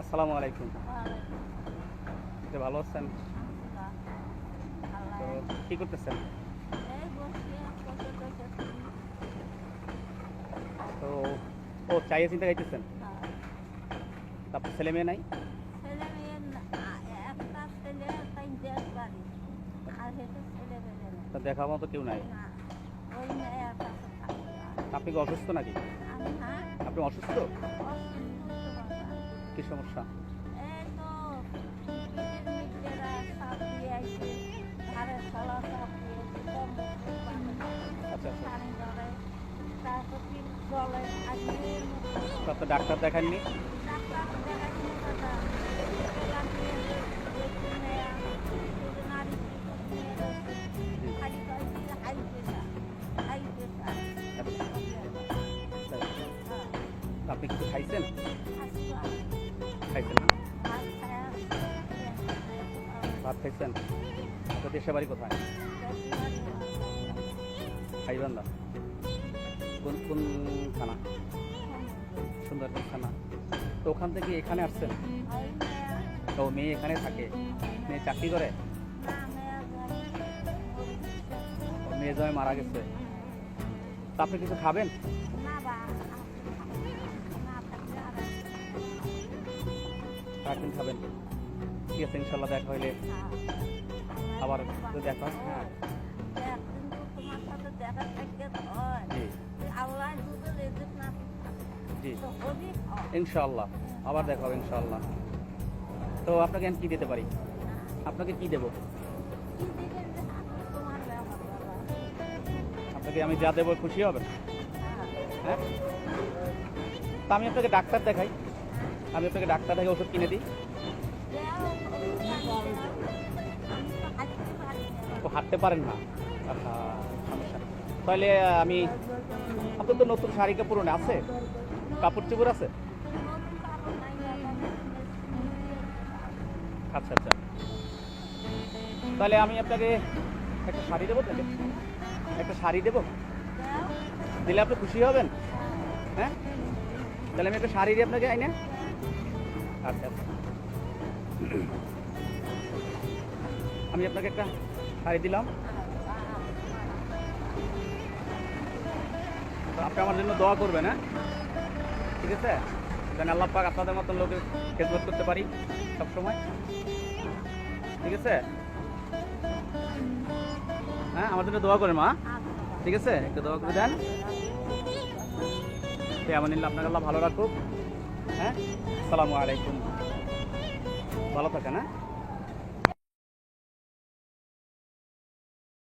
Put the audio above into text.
আসসালামু আলাইকুম। যে ভালো আছেন? তো কি করতেছেন? তো চাইয়ে চিন্তা খাইতেছেন? তারপর ছেলে মেয়ে নাই? তা দেখার মতো কেউ নাই? আপনি কি অসুস্থ নাকি? আপনি অসুস্থ? কি সমস্যা? আচ্ছা আচ্ছা। তো ডাক্তার দেখাননি? আপনি কিছু খাইছেন? খাইছেন না? ভাত খাইছেন? তো দেশে বাড়ি কোথায়? খাইবেন না? কোন কোন থানা? সুন্দরবন থানা। তো ওখান থেকে এখানে আসছেন? তো মেয়ে এখানে থাকে? মেয়ে চাকরি করে? মেয়ে জয় মারা গেছে। তা আপনি কিছু খাবেন? একদিন খাবেন? ঠিক আছে, ইনশাল্লাহ দেখা হইলে আবার দেখা। হ্যাঁ জি ইনশাল্লাহ আবার দেখা হবে ইনশাল্লাহ। তো আপনাকে আমি কী দিতে পারি? আপনাকে কি দেব? আপনাকে আমি যা দেবো খুশি হবেন? হ্যাঁ, তা আমি আপনাকে ডাক্তার দেখাই। আমি আপনাকে ডাক্তার দেখে ওষুধ কিনে দিই। ও হাঁটতে পারেন না? সমস্যা নেই। তাহলে আমি আপনার তো নতুন শাড়ি কাপড় আছে, কাপড় চোপড় আছে? আচ্ছা আচ্ছা, তাহলে আমি আপনাকে একটা শাড়ি দেবো। তাহলে একটা শাড়ি দেবো, দিলে আপনি খুশি হবেন? হ্যাঁ, তাহলে আমি একটা শাড়ি দিই আপনাকে আইনে। আচ্ছা আচ্ছা, আমি আপনাকে একটা শাড়ি দিলাম। তো আপনি আমার জন্য দোয়া করবেন। হ্যাঁ ঠিক আছে, যেন আল্লাহ পাক আপনাদের মতন লোকের খেদমত করতে পারি সবসময়। ঠিক আছে, হ্যাঁ আমার জন্য দোয়া করেন মা। ঠিক আছে, একটু দোয়া করে দেন। আমানিল্লাহ, আপনাকে আল্লাহ ভালো রাখুক। হ্যাঁ, আসসালামু আলাইকুম। ভালো থাকেন। হ্যাঁ।